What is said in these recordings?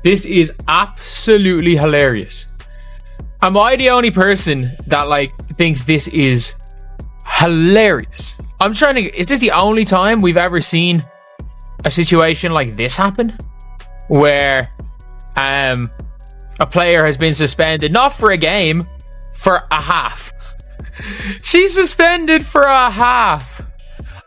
This is absolutely hilarious. Am I the only person that thinks this is hilarious? I'm trying to... Is this the only time we've ever seen a situation like this happen? Where a player has been suspended, not for a game, for a half. She's suspended for a half.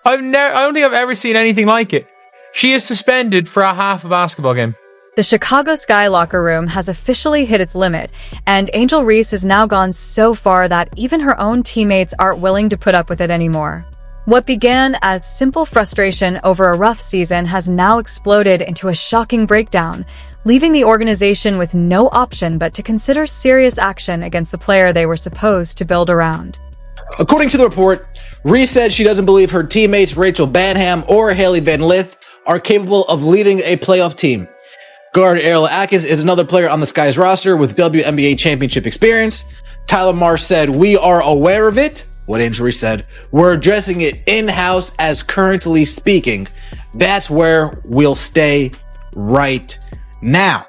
I don't think I've ever seen anything like it. She is suspended for a half a basketball game. The Chicago Sky locker room has officially hit its limit, and Angel Reese has now gone so far that even her own teammates aren't willing to put up with it anymore. What began as simple frustration over a rough season has now exploded into a shocking breakdown, leaving the organization with no option but to consider serious action against the player they were supposed to build around. According to the report, Reese said she doesn't believe her teammates Rachel Banham or Haley Van Lith are capable of leading a playoff team. Guard Ariel Atkins is another player on the Sky's roster with WNBA championship experience. Tyler Marsh said, "We are aware of it." What Angel Reese said, "We're addressing it in-house as currently speaking. That's where we'll stay right now."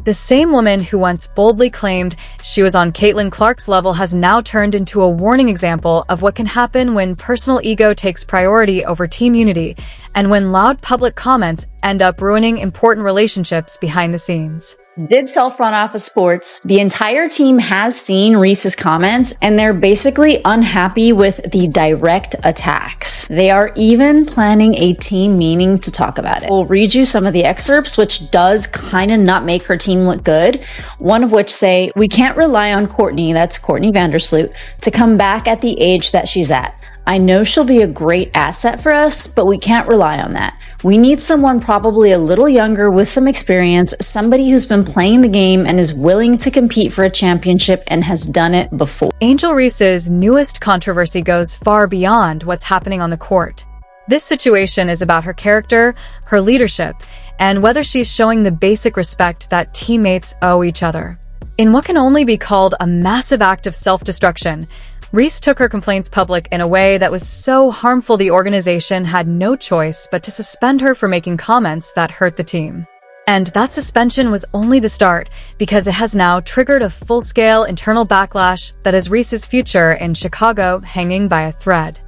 The same woman who once boldly claimed she was on Caitlin Clark's level has now turned into a warning example of what can happen when personal ego takes priority over team unity, and when loud public comments end up ruining important relationships behind the scenes. Did Self Front Office Sports. The entire team has seen Reese's comments, and they're basically unhappy with the direct attacks. They are even planning a team meeting to talk about it. We'll read you some of the excerpts, which does kind of not make her team look good. One of which say, "We can't rely on Courtney," that's Courtney Vandersloot, "to come back at the age that she's at. I know she'll be a great asset for us, but we can't rely on that. We need someone probably a little younger with some experience, somebody who's been playing the game and is willing to compete for a championship and has done it before." Angel Reese's newest controversy goes far beyond what's happening on the court. This situation is about her character, her leadership, and whether she's showing the basic respect that teammates owe each other. In what can only be called a massive act of self-destruction, Reese took her complaints public in a way that was so harmful the organization had no choice but to suspend her for making comments that hurt the team. And that suspension was only the start, because it has now triggered a full-scale internal backlash that has Reese's future in Chicago hanging by a thread.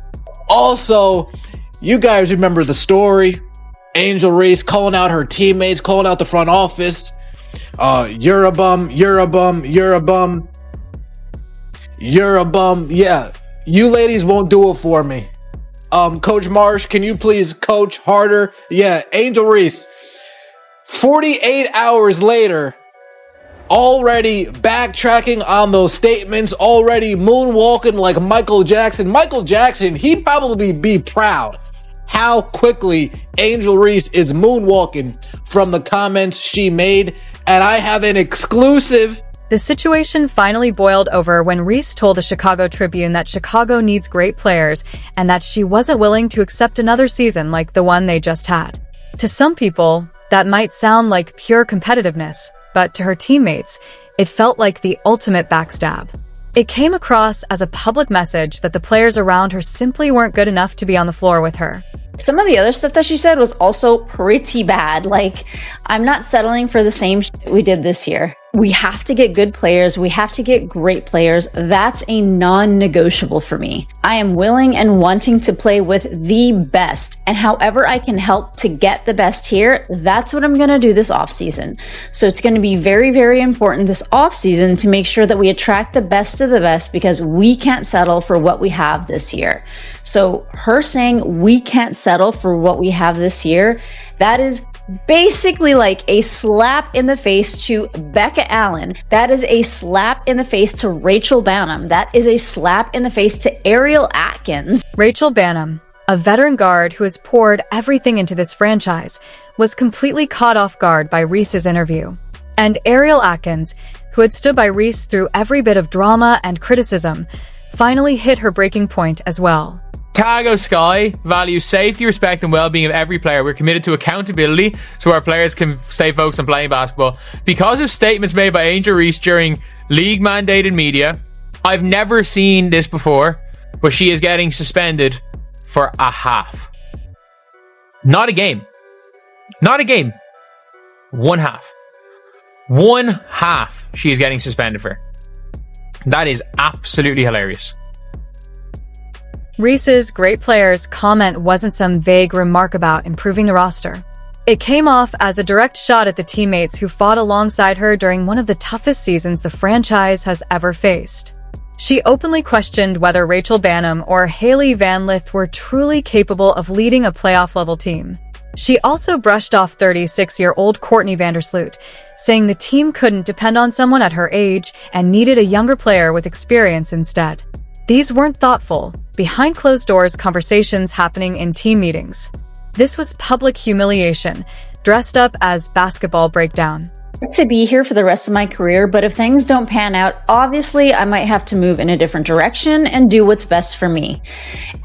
Also, you guys remember the story. Angel Reese calling out her teammates, calling out the front office. You're a bum, you're a bum, you're a bum. You're a bum. Yeah, you ladies won't do it for me. Coach Marsh, can you please coach harder? Yeah, Angel Reese, 48 hours later, already backtracking on those statements, already moonwalking like Michael Jackson. Michael Jackson, he'd probably be proud how quickly Angel Reese is moonwalking from the comments she made. And I have an exclusive. The situation finally boiled over when Reese told the Chicago Tribune that Chicago needs great players and that she wasn't willing to accept another season like the one they just had. To some people, that might sound like pure competitiveness, but to her teammates, it felt like the ultimate backstab. It came across as a public message that the players around her simply weren't good enough to be on the floor with her. Some of the other stuff that she said was also pretty bad. Like, I'm not settling for the same shit we did this year. We have to get good players. We have to get great players. That's a non-negotiable for me. I am willing and wanting to play with the best. And however I can help to get the best here, that's what I'm going to do this offseason. So it's going to be very, very important this offseason to make sure that we attract the best of the best, because we can't settle for what we have this year. So her saying we can't settle for what we have this year, that is basically like a slap in the face to Becca Allen. That is a slap in the face to Rachel Banham. That is a slap in the face to Ariel Atkins. Rachel Banham, a veteran guard who has poured everything into this franchise, was completely caught off guard by Reese's interview. And Ariel Atkins, who had stood by Reese through every bit of drama and criticism, finally hit her breaking point as well. Chicago Sky values safety, respect, and well-being of every player. We're committed to accountability so our players can stay focused on playing basketball. Because of statements made by Angel Reese during league-mandated media, I've never seen this before, but she is getting suspended for a half. Not a game. Not a game. One half. One half she is getting suspended for. That is absolutely hilarious. Reese's great players comment wasn't some vague remark about improving the roster. It came off as a direct shot at the teammates who fought alongside her during one of the toughest seasons the franchise has ever faced. She openly questioned whether Rachel Banham or Hailey Van Lith were truly capable of leading a playoff-level team. She also brushed off 36-year-old Courtney Vandersloot, saying the team couldn't depend on someone at her age and needed a younger player with experience instead. These weren't thoughtful, behind-closed-doors conversations happening in team meetings. This was public humiliation, dressed up as basketball breakdown. To be here for the rest of my career, but if things don't pan out, obviously I might have to move in a different direction and do what's best for me.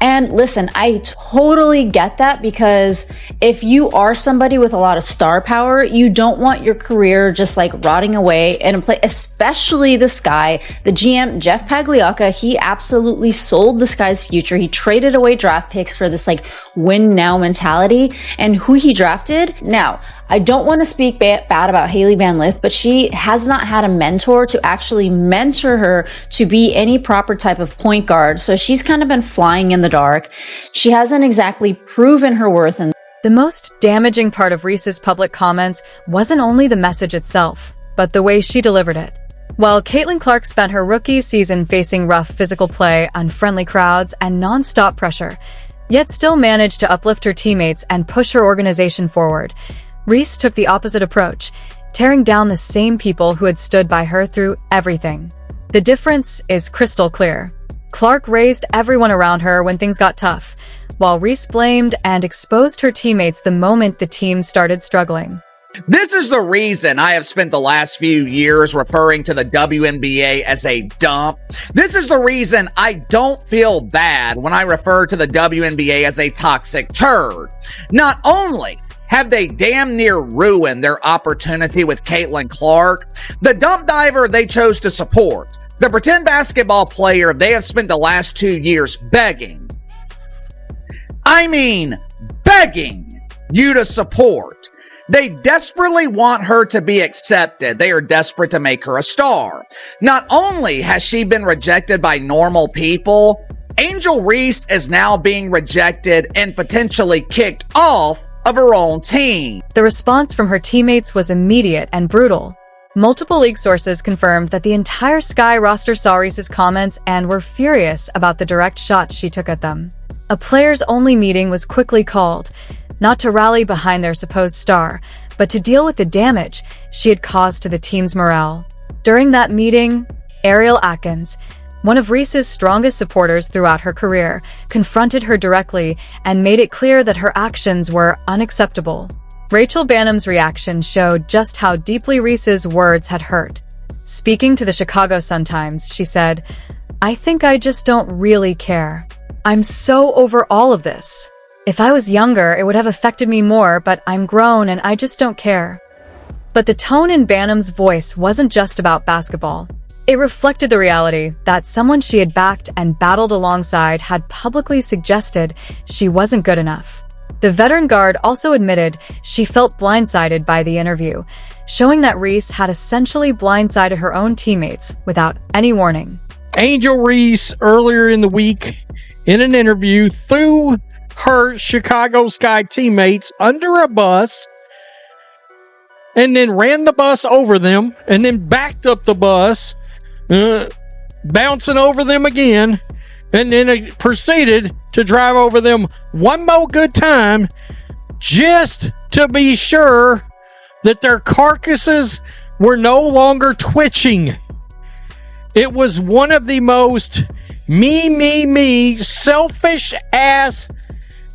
And listen, I totally get that, because if you are somebody with a lot of star power, you don't want your career just like rotting away in a place, especially the Sky. The GM, Jeff Pagliocca, he absolutely sold the Sky's future. He traded away draft picks for this like win now mentality, and who he drafted. Now, I don't want to speak bad about Hailey Van Lith, but she has not had a mentor to actually mentor her to be any proper type of point guard. So she's kind of been flying in the dark. She hasn't exactly proven her worth. And the most damaging part of Reese's public comments wasn't only the message itself, but the way she delivered it. While Caitlin Clark spent her rookie season facing rough physical play, unfriendly crowds, and non-stop pressure, yet still managed to uplift her teammates and push her organization forward, Reese took the opposite approach, tearing down the same people who had stood by her through everything. The difference is crystal clear. Clark raised everyone around her when things got tough, while Reese blamed and exposed her teammates the moment the team started struggling. This is the reason I have spent the last few years referring to the WNBA as a dump. This is the reason I don't feel bad when I refer to the WNBA as a toxic turd. Not only have they damn near ruined their opportunity with Caitlin Clark, the dump diver they chose to support, the pretend basketball player they have spent the last 2 years begging you to support. They desperately want her to be accepted. They are desperate to make her a star. Not only has she been rejected by normal people, Angel Reese is now being rejected and potentially kicked off of her own team. The response from her teammates was immediate and brutal. Multiple league sources confirmed that the entire Sky roster saw Reese's comments and were furious about the direct shots she took at them. A players-only meeting was quickly called, not to rally behind their supposed star, but to deal with the damage she had caused to the team's morale. During that meeting, Ariel Atkins, one of Reese's strongest supporters throughout her career, confronted her directly and made it clear that her actions were unacceptable. Rachel Banham's reaction showed just how deeply Reese's words had hurt. Speaking to the Chicago Sun-Times, she said, "I think I just don't really care. I'm so over all of this. If I was younger, it would have affected me more, but I'm grown and I just don't care." But the tone in Banham's voice wasn't just about basketball. It reflected the reality that someone she had backed and battled alongside had publicly suggested she wasn't good enough. The veteran guard also admitted she felt blindsided by the interview, showing that Reese had essentially blindsided her own teammates without any warning. Angel Reese, earlier in the week, in an interview, threw her Chicago Sky teammates under a bus and then ran the bus over them and then backed up the bus, bouncing over them again, and then proceeded to drive over them one more good time just to be sure that their carcasses were no longer twitching. It was one of the most me, selfish ass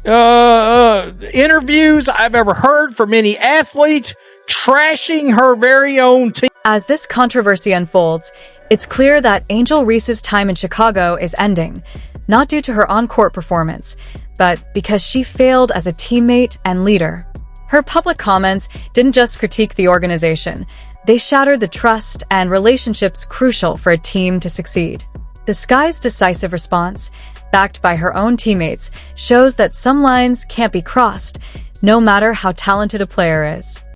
interviews I've ever heard from any athlete, trashing her very own team. As this controversy unfolds, it's clear that Angel Reese's time in Chicago is ending, not due to her on-court performance, but because she failed as a teammate and leader. Her public comments didn't just critique the organization, they shattered the trust and relationships crucial for a team to succeed. The Sky's decisive response, backed by her own teammates, shows that some lines can't be crossed, no matter how talented a player is.